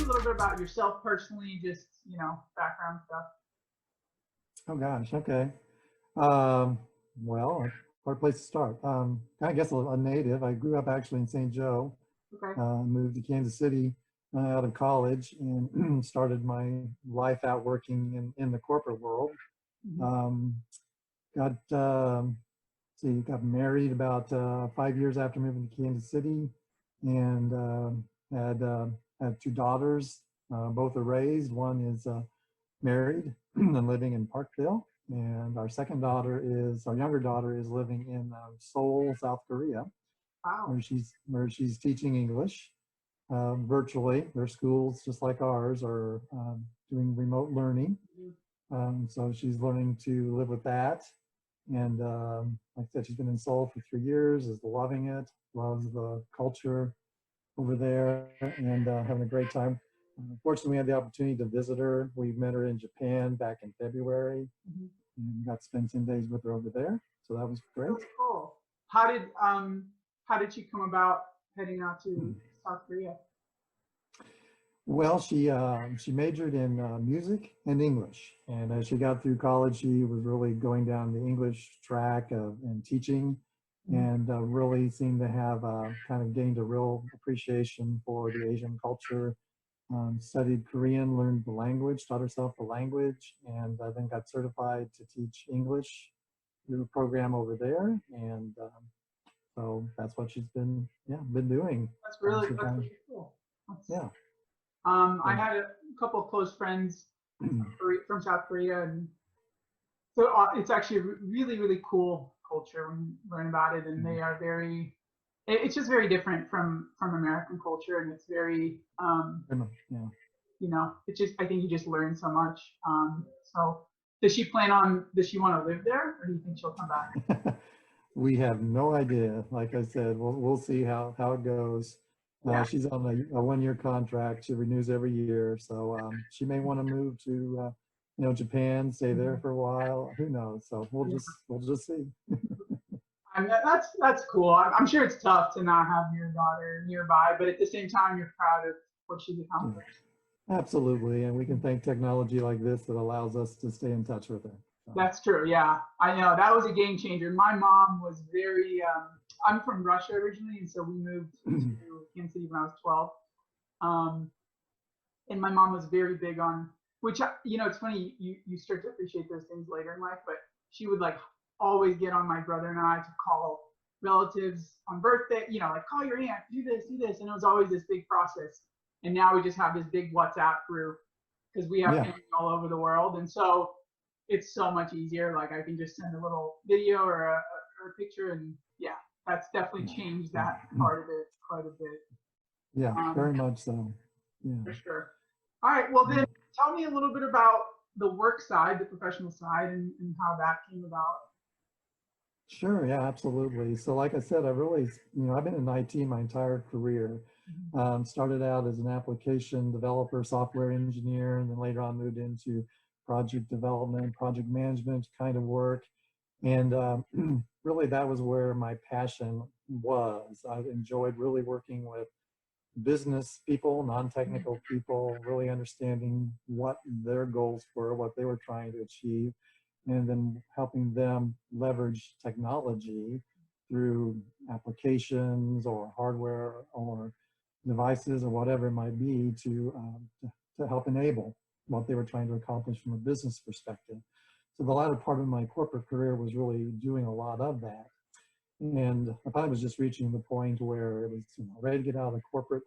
a little bit about yourself personally, just, background stuff. Oh gosh, okay. Um, well, hard place to start. I guess a native. I grew up actually in St. Joe. Okay. Moved to Kansas City out of college and started my life out working in the corporate world. Mhm. Um, got married about 5 years after moving to Kansas City, and had two daughters. Both are raised. One is married and living in Parkville, and our younger daughter is living in Seoul, South Korea, Wow. where she's teaching English virtually. Their schools, just like ours, are doing remote learning. Mhm. So she's learning to live with that. And like I said, she's been in Seoul for 3 years, is loving it, loves the culture over there, and having a great time. Fortunately, we had the opportunity to visit her. We met her in Japan back in February Mhm. and got to spend 10 days with her over there. So that was great. Really cool. How did she come about heading out to South Korea? Well, she majored in music and English, and as she got through college, she was really going down the English track and teaching, Mhm. and really seemed to have kind of gained a real appreciation for the Asian culture. Studied Korean, learned the language, taught herself the language, and then got certified to teach English through a program over there, and so that's what she's been doing. She That's kind of, really cool. yeah. I had a couple of close friends from South Korea, and so it's actually a really, really cool culture when you learn about it. And they are very, it's just very different from American culture, and it's very, Yeah. it's just, I think you just learn so much. So does she want to live there, or do you think she'll come back? We have no idea. Like I said, we'll see how it goes. Yeah. She's on a 1-year contract. She renews every year, so she may want to move to Japan, stay there for a while. Who knows? So we'll just see. And that's cool. I'm sure it's tough to not have your daughter nearby, but at the same time, you're proud of what she's Yeah, accomplished. absolutely, and we can thank technology like this that allows us to stay in touch with her. So. That's true. Yeah, I know that was a game changer. My mom was very. I'm from Russia originally, and so we moved to Kansas City when I was 12. Um, and my mom was very big on, which it's funny, you start to appreciate those things later in life, but she would like always get on my brother and I to call relatives on birthday, like call your aunt, do this, and it was always this big process. And now we just have this big WhatsApp group because we have Yeah. family all over the world, and so it's so much easier. Like I can just send a little video or a picture, and yeah, that's definitely changed that part of it quite a bit. Yeah, Um, very much so. for Yeah. sure. All right. Well, then tell me a little bit about the work side, the professional side, and how that came about. Sure, yeah, absolutely. So like I said, I've been in IT my entire career. Mhm. Started out as an application developer, software engineer, and then later on moved into project development, project management kind of work. And really that was where my passion was. I enjoyed really working with business people, non-technical people, really understanding what their goals were, what they were trying to achieve, and then helping them leverage technology through applications or hardware or devices or whatever it might be to help enable what they were trying to accomplish from a business perspective. So the latter part of my corporate career was really doing a lot of that. And I thought I was just reaching the point where it was ready to get out of the corporate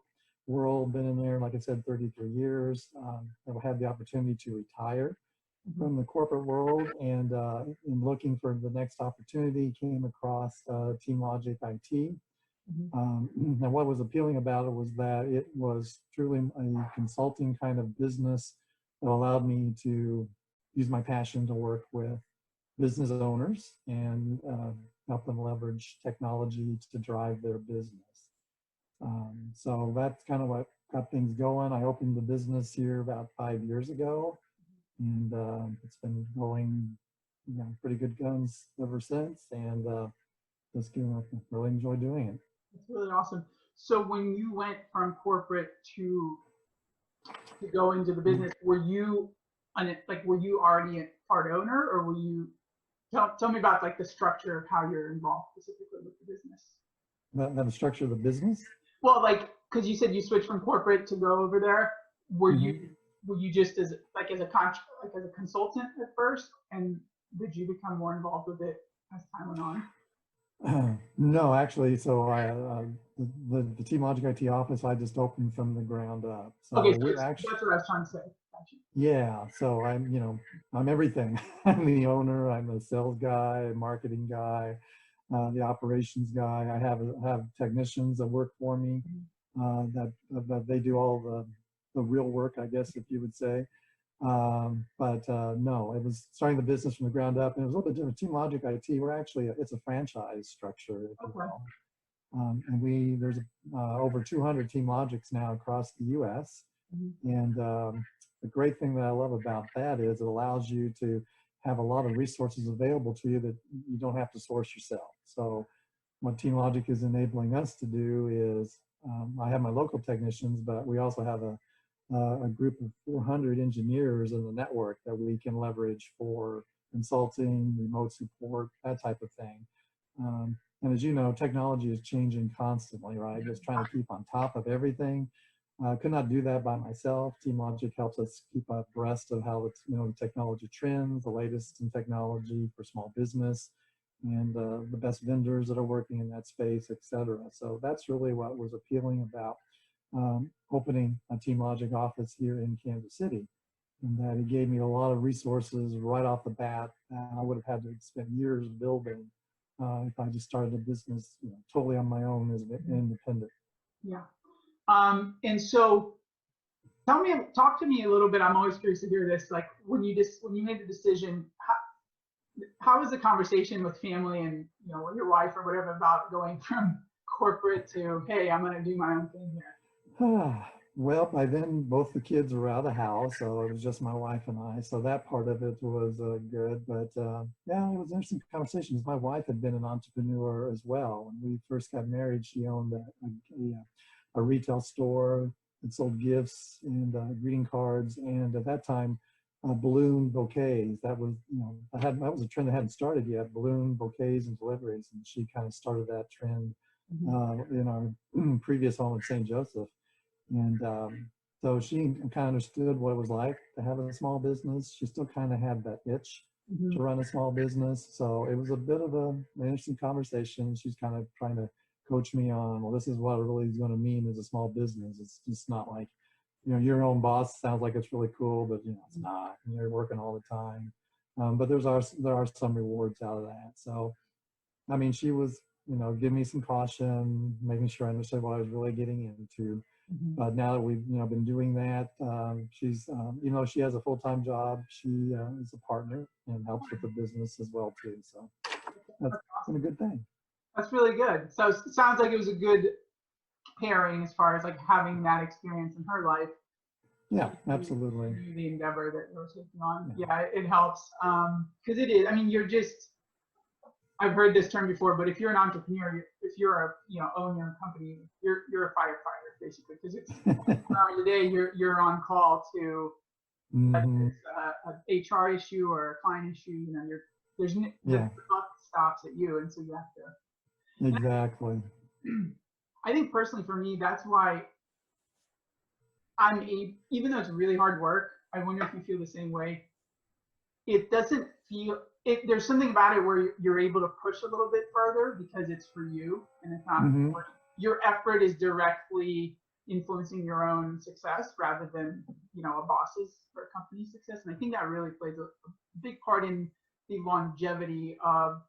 world. Been in there, like I said, 33 years. I've had the opportunity to retire Mhm. from the corporate world, and in looking for the next opportunity, came across TeamLogic IT. Mhm. And what was appealing about it was that it was truly a consulting kind of business that allowed me to use my passion to work with business owners and help them leverage technology to drive their business. So that's kind of what got things going. I opened the business here about 5 years ago, and it's been going, pretty good guns ever since. And just really enjoy doing it. That's really awesome. So when you went from corporate to to go into the business, were you were you already a part owner, or were you tell me about like the structure of how you're involved specifically with the business? The structure of the business? Well, like, because you said you switched from corporate to go over there. Were Mm-hmm. you just as a consultant at first, and did you become more involved with it as time went on? No, actually, so the TeamLogic IT office I just opened from the ground up. So Okay, so we're actually, that's what I was trying to say. Gotcha. yeah. So I'm everything. I'm the owner. I'm a sales guy, a marketing guy, the operations guy. I have technicians that work for me. That they do all the real work, I guess, if you would say. But no, it was starting the business from the ground up, and it was a little bit different. TeamLogic IT, we're actually it's a franchise structure, if you will. And there's over 200 TeamLogics now across the U.S. And the great thing that I love about that is it allows you to have a lot of resources available to you that you don't have to source yourself. So what TeamLogic is enabling us to do is, I have my local technicians, but we also have a group of 400 engineers in the network that we can leverage for consulting, remote support, that type of thing. And as you know, technology is changing constantly, right? Just trying to keep on top of everything. Could not do that by myself. TeamLogic helps us keep abreast of how the technology trends, the latest in technology for small business, and the best vendors that are working in that space, et cetera. So that's really what was appealing about opening a TeamLogic office here in Kansas City, and that it gave me a lot of resources right off the bat. I would have had to spend years building if I just started a business totally on my own as an independent. Yeah. And so talk to me a little bit. I'm always curious to hear this. Like when you made the decision, how was the conversation with family and your wife or whatever about going from corporate to, hey, I'm going to do my own thing here? Well, by then both the kids were out of the house, so it was just my wife and I. So that part of it was good. But yeah, it was interesting conversations. My wife had been an entrepreneur as well. When we first got married, she owned a retail store that sold gifts and greeting cards, and at that time, balloon bouquets. That was that was a trend that hadn't started yet. Balloon bouquets and deliveries, and she kind of started that trend in our previous home in St. Joseph. And so she kind of understood what it was like to have a small business. She still kind of had that itch to run a small business. So it was a bit of an interesting conversation. She's kind of trying to coach me on, well, this is what it really is going to mean as a small business. It's just not like, your own boss sounds like it's really cool, but it's not. And you're working all the time. But there are some rewards out of that. So, I mean, she was, giving me some caution, making sure I understood what I was really getting into. But now that we've been doing that, she's even though she has a full-time job, she is a partner and helps with the business as well too. So that's been a good thing. That's really good. So it sounds like it was a good pairing as far as like having that experience in her life. Yeah, absolutely. The endeavor that you're taking on. Yeah, it helps because it is. I mean, I've heard this term before, but if you're an entrepreneur, if you're own your own company, you're a firefighter basically, because it's hours a day you're on call to an HR issue or a client issue. There's the buck stops at you, and so you have to. Exactly. I think personally for me, that's why even though it's really hard work, I wonder if you feel the same way. It doesn't feel. There's something about it where you're able to push a little bit further because it's for you and it's not your effort is directly influencing your own success rather than a boss's or a company's success. And I think that really plays a big part in the longevity of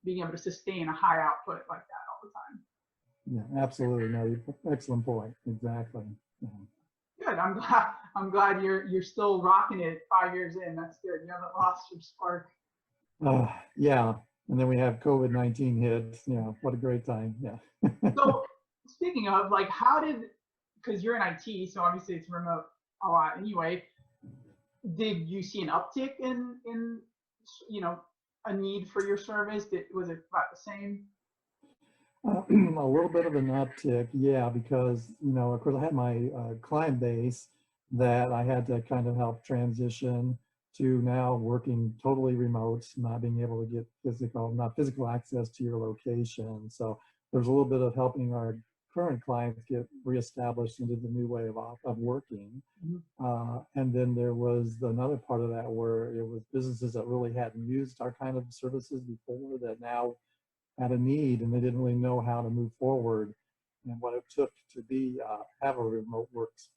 being able to sustain a high output like that all the time. Yeah, absolutely. No, excellent point. Exactly. Good. I'm glad you're still rocking it 5 years in. That's good. You haven't lost your spark. Yeah. And then we have COVID-19 hit. What a great time. Yeah. So speaking of, like, because you're in IT, so obviously it's remote a lot anyway. Did you see an uptick in a need for your service? Was it about the same? A little bit of an uptick, yeah, because of course I had my client base that I had to kind of help transition to now working totally remote, not being able to get not physical access to your location. So there's a little bit of helping our current clients get reestablished into the new way of working. And then there was another part of that where it was businesses that really hadn't used our kind of services before that now had a need, and they didn't really know how to move forward and what it took to have a remote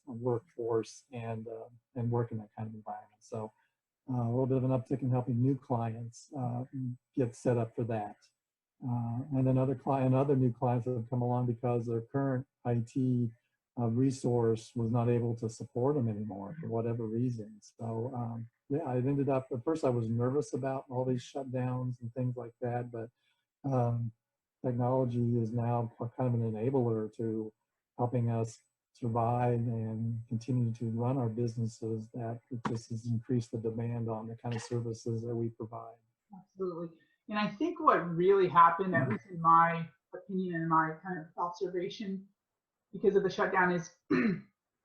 workforce and work in that kind of environment. So a little bit of an uptick in helping new clients get set up for that. And then other new clients that have come along because their current IT resource was not able to support them anymore for whatever reason. So yeah, I ended up, at first I was nervous about all these shutdowns and things like that, but technology is now kind of an enabler to helping us survive and continue to run our businesses, that it just has increased the demand on the kind of services that we provide. Absolutely. And I think what really happened, at least in my opinion and my kind of observation, because of the shutdown is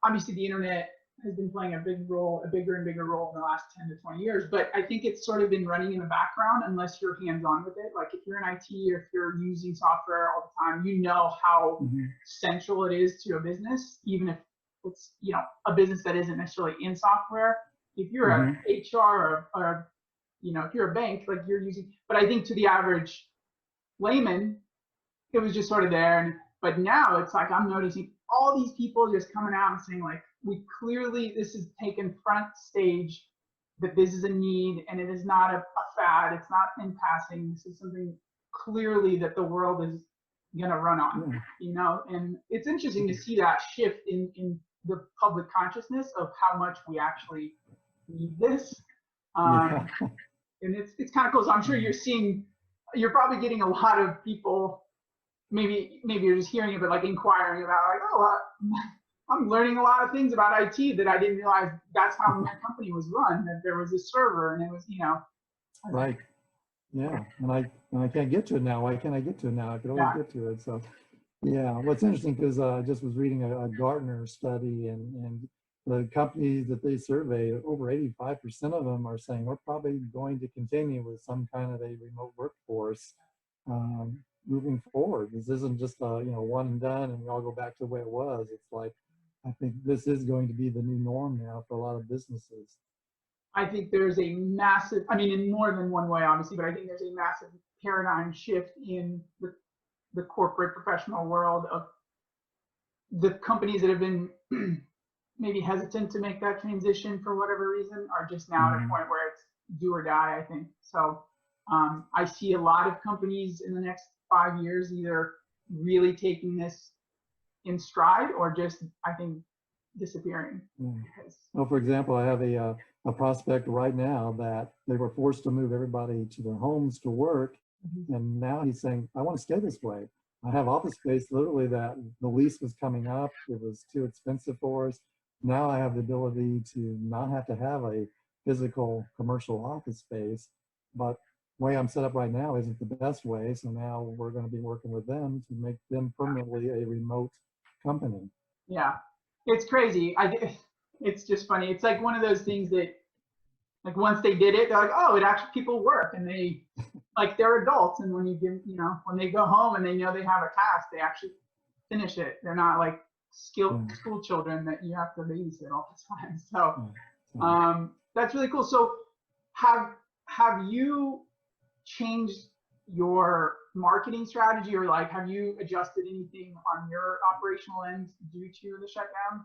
obviously the internet has been playing a bigger and bigger role in the last 10 to 20 years. But I think it's sort of been running in the background unless you're hands-on with it. Like if you're in IT or if you're using software all the time, you know how central it is to a business, even if it's, you know, a business that isn't necessarily in software. If you're a HR or you know, if you're a bank, like you're using, but I think to the average layman, it was just sort of there. But now it's like I'm noticing all these people just coming out and saying like, we clearly, this is taken front stage, that this is a need and it is not a fad. It's not in passing. This is something clearly that the world is going to run on, you know? And it's interesting to see that shift in the public consciousness of how much we actually need this. And it's kind of cool. So I'm sure you're probably getting a lot of people, maybe you're just hearing it, but like inquiring about like, oh, I'm learning a lot of things about IT that I didn't realize that's how my company was run, that there was a server and it was, you know. Right. Yeah. And I can't get to it now. Why can't I get to it now? I could always get to it. So yeah, what's interesting, because I just was reading a Gartner study, and the companies that they surveyed, over 85% of them are saying we're probably going to continue with some kind of a remote workforce moving forward. This isn't just a, you know, one and done and we all go back to the way it was. It's like, I think this is going to be the new norm now for a lot of businesses. I think there's a massive, I mean, in more than one way, obviously, but I think there's a massive paradigm shift in the corporate professional world of the companies that have been maybe hesitant to make that transition for whatever reason are just now at a point where it's do or die, I think. So I see a lot of companies in the next 5 years either really taking this in stride or just, I think, disappearing. Well, for example, I have a prospect right now that they were forced to move everybody to their homes to work. And now he's saying, I want to stay this way. I have office space literally that the lease was coming up. It was too expensive for us. Now I have the ability to not have to have a physical commercial office space, but the way I'm set up right now isn't the best way. So now we're going to be working with them to make them permanently a remote company. Yeah, it's crazy. It's just funny. It's like one of those things that, like, once they did it, they're like, oh, it actually, people work, and they, like, they're adults, and when you give, you know, when they go home and they know they have a task, they actually finish it. They're not like school children that you have to babysit all the time. So that's really cool. So have you changed your marketing strategy, or like have you adjusted anything on your operational end due to the shutdown?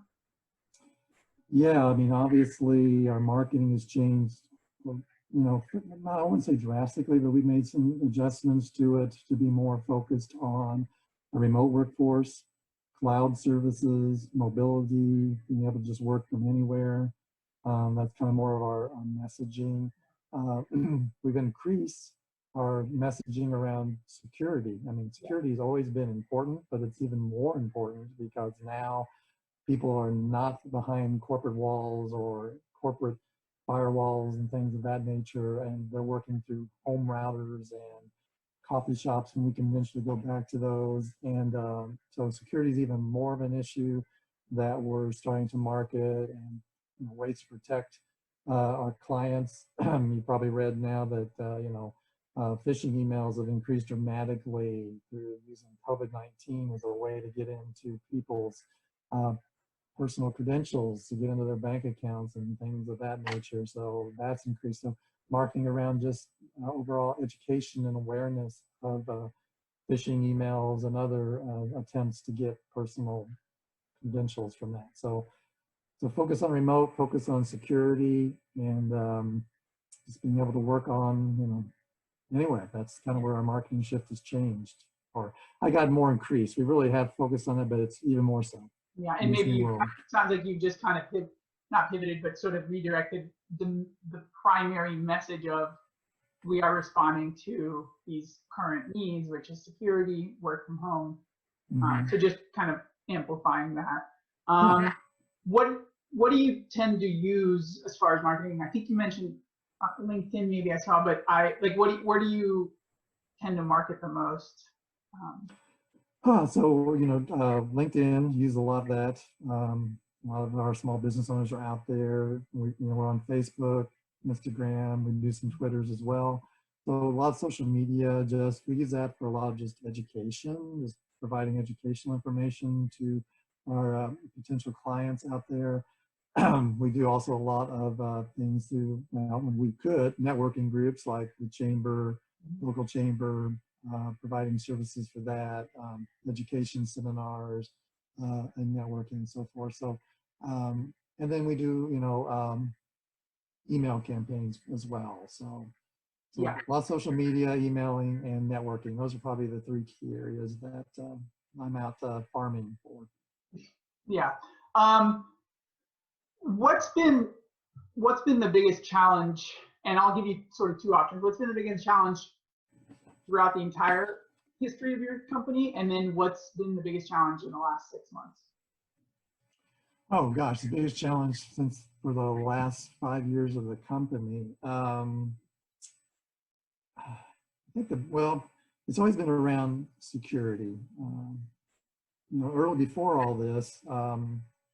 Yeah, I mean, obviously our marketing has changed, you know, I wouldn't say drastically, but we made some adjustments to it to be more focused on a remote workforce, cloud services, mobility, being able to just work from anywhere. That's kind of more of our messaging. We've increased our messaging around security. I mean, security has always been important, but it's even more important because now people are not behind corporate walls or corporate firewalls and things of that nature, and they're working through home routers and coffee shops, and we can eventually go back to those. And so security is even more of an issue that we're starting to market. And ways to protect our clients. You probably read now that phishing emails have increased dramatically through using COVID-19 as a way to get into people's personal credentials, to get into their bank accounts and things of that nature. So that's increased. So marketing around just overall education and awareness of phishing emails and other attempts to get personal credentials from that. So focus on remote, focus on security, and just being able to work on, anyway, that's kind of where our marketing shift has changed. Or I got more increased. We really have focused on it, but it's even more so. Yeah, and maybe sounds like you've just kind of not pivoted, but sort of redirected the primary message of we are responding to these current needs, which is security, work from home. So just kind of amplifying that. What do you tend to use as far as marketing? I think you mentioned LinkedIn, maybe I saw, but where do you tend to market the most? So LinkedIn, use a lot of that. A lot of our small business owners are out there. We're on Facebook, Instagram. We do some Twitters as well. So a lot of social media. We use that for a lot of just education, just providing educational information to our potential clients out there. We do also a lot of things through, when we could, networking groups like the chamber, local chamber, providing services for that, education seminars, and networking and so forth. So, and then we do, email campaigns as well. So Yeah, a lot of social media, emailing, and networking. Those are probably the three key areas that I'm out farming for. Yeah. What's been the biggest challenge? And I'll give you sort of two options. What's been the biggest challenge throughout the entire history of your company, and then what's been the biggest challenge in the last 6 months? Oh gosh, the biggest challenge for the last 5 years of the company. I think it's always been around security. Early before all this,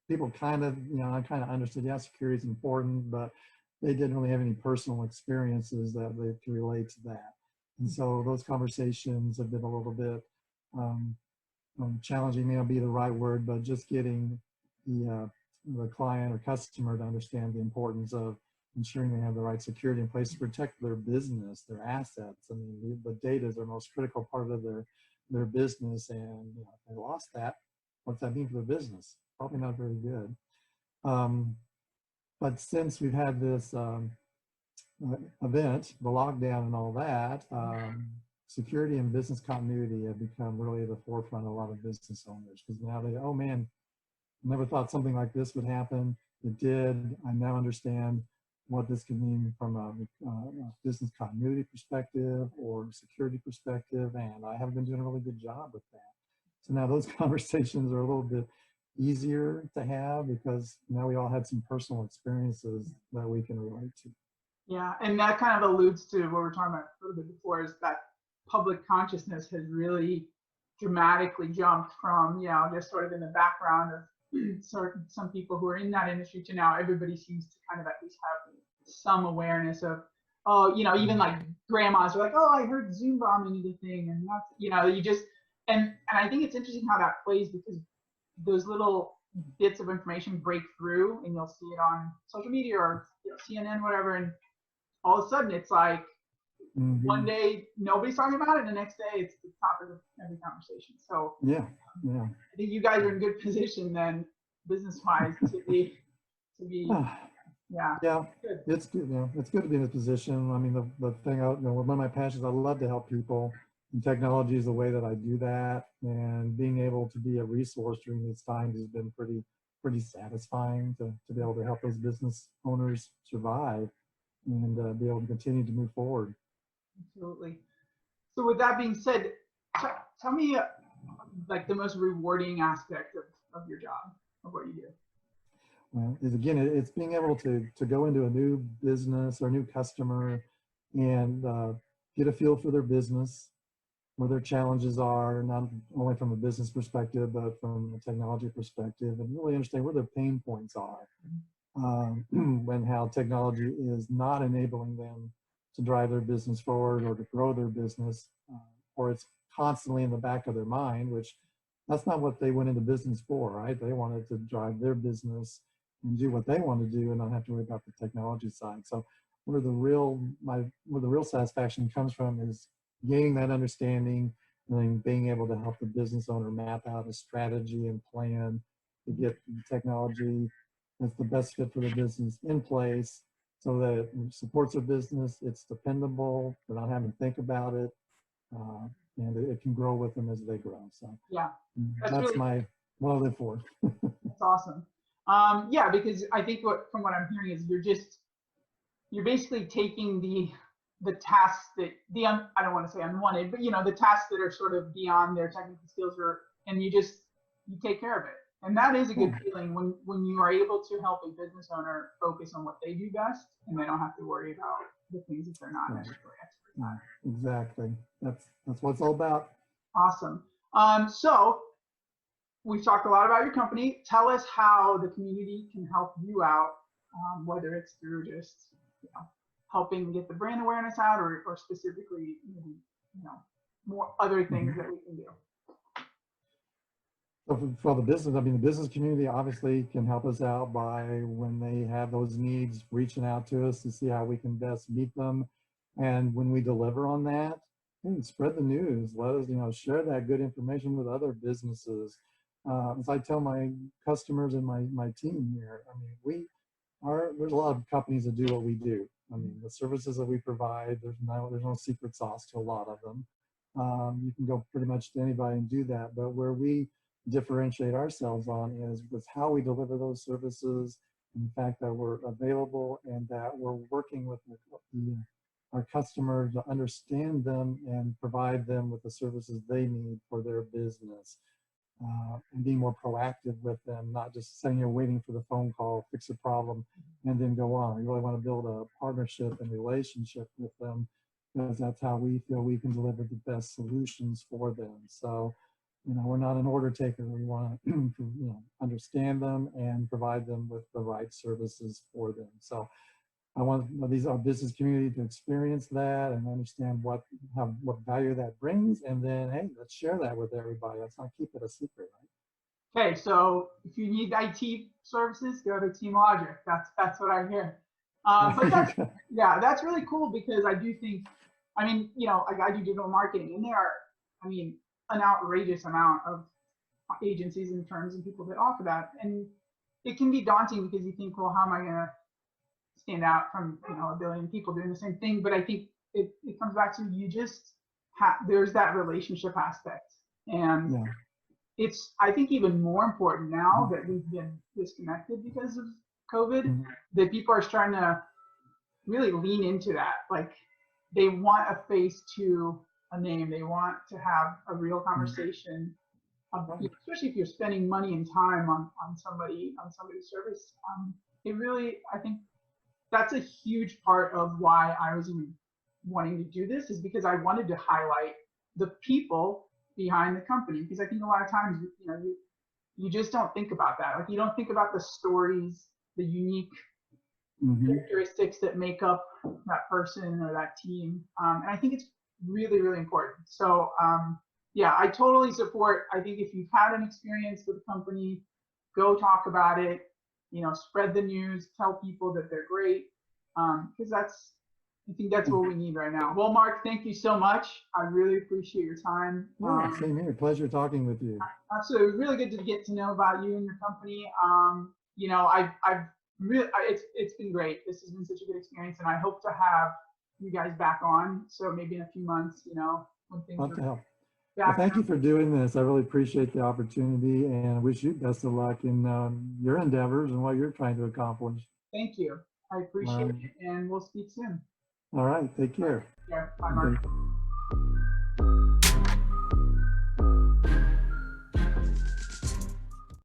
people kind of understood, yeah, security is important, but they didn't really have any personal experiences that they could relate to that. And so those conversations have been a little bit challenging, may not be the right word, but just getting the client or customer to understand the importance of ensuring they have the right security in place to protect their business, their assets. I mean, the data is their most critical part of their business, and if they lost that, what's that mean for the business? Probably not very good. But since we've had this event, the lockdown and all that, security and business continuity have become really the forefront of a lot of business owners, because now they, oh man, never thought something like this would happen. It did. I now understand what this could mean from a business continuity perspective or security perspective, and I haven't been doing a really good job with that. So now those conversations are a little bit easier to have, because now we all had some personal experiences that we can relate to. Yeah, and that kind of alludes to what we were talking about a little bit before, is that public consciousness has really dramatically jumped from, just sort of in the background of some people who are in that industry to now everybody seems to kind of at least have some awareness of, even like grandmas are like, oh, I heard Zoom bombing is a thing, and that's, you just, and I think it's interesting how that plays, because those little bits of information break through, and you'll see it on social media or CNN, whatever, and all of a sudden it's like one day nobody's talking about it, and the next day it's the topic of every conversation. So yeah, I think you guys are in good position then, business-wise, to be yeah, good. It's good. It's good to be in this position. I mean, the thing, one of my passions, I love to help people, and technology is the way that I do that. And being able to be a resource during these times has been pretty satisfying to be able to help those business owners survive and be able to continue to move forward. Absolutely. So with that being said, tell me like the most rewarding aspect of your job, of what you do. Well, it's being able to go into a new business or new customer and get a feel for their business, where their challenges are, not only from a business perspective, but from a technology perspective, and really understand where their pain points are. when how technology is not enabling them to drive their business forward or to grow their business, or it's constantly in the back of their mind, which that's not what they went into business for, right? They wanted to drive their business and do what they want to do and not have to worry about the technology side. So where the real satisfaction comes from is gaining that understanding and then being able to help the business owner map out a strategy and plan to get the technology that's the best fit for the business in place so that it supports their business, it's dependable, they're not having to think about it, and it can grow with them as they grow. So Yeah, that's really, what I live for. that's awesome. Yeah, because I think from what I'm hearing is you're basically taking the tasks that I don't want to say unwanted, but the tasks that are sort of beyond their technical skills, and you take care of it. And that is a good feeling when you are able to help a business owner focus on what they do best, and they don't have to worry about the things that they're not necessarily experts at. Exactly. That's what it's all about. Awesome. So we've talked a lot about your company. Tell us how the community can help you out, whether it's through just helping get the brand awareness out, or specifically maybe more other things that we can do. So for the business, I mean, the business community obviously can help us out by when they have those needs, reaching out to us to see how we can best meet them. And when we deliver on that, hey, spread the news. Let us, share that good information with other businesses. As I tell my customers and my team here, I mean, there's a lot of companies that do what we do. I mean, the services that we provide, there's no secret sauce to a lot of them. You can go pretty much to anybody and do that, but where we differentiate ourselves on is with how we deliver those services, and the fact that we're available and that we're working with our customers to understand them and provide them with the services they need for their business, and being more proactive with them, not just sitting here waiting for the phone call, fix a problem, and then go on. We really want to build a partnership and relationship with them, because that's how we feel we can deliver the best solutions for them. So, we're not an order taker. We want to, understand them and provide them with the right services for them. So I want our business community to experience that and understand what value that brings. And then, hey, let's share that with everybody. Let's not keep it a secret, right? Okay, so if you need IT services, go to TeamLogic. That's what I hear. But that's really cool, because I do think, I do digital marketing, and there are, an outrageous amount of agencies and firms and people that offer that, and it can be daunting because you think, well, how am I going to stand out from a billion people doing the same thing? But I think it comes back to there's that relationship aspect, and it's, I think, even more important now that we've been disconnected because of COVID, that people are starting to really lean into that. Like, they want a face to a name. They want to have a real conversation, especially if you're spending money and time on somebody's service. I think that's a huge part of why I was even wanting to do this, is because I wanted to highlight the people behind the company, because I think a lot of times, you just don't think about that. Like, you don't think about the stories, the unique characteristics that make up that person or that team. And I think it's really, really important. So I totally support. I think if you've had an experience with a company, go talk about it, spread the news, tell people that they're great. Because I think that's what we need right now. Well, Marc, thank you so much. I really appreciate your time. Same here. Pleasure talking with you. Absolutely. It was really good to get to know about you and your company. It's been great. This has been such a good experience, and I hope to have you guys back on. So maybe in a few months, when things Love to help. back. Well, thank you for doing this. I really appreciate the opportunity, and I wish you best of luck in your endeavors and what you're trying to accomplish. Thank you. I appreciate it, and we'll speak soon. All right. Take care. Yeah. Bye, Marc.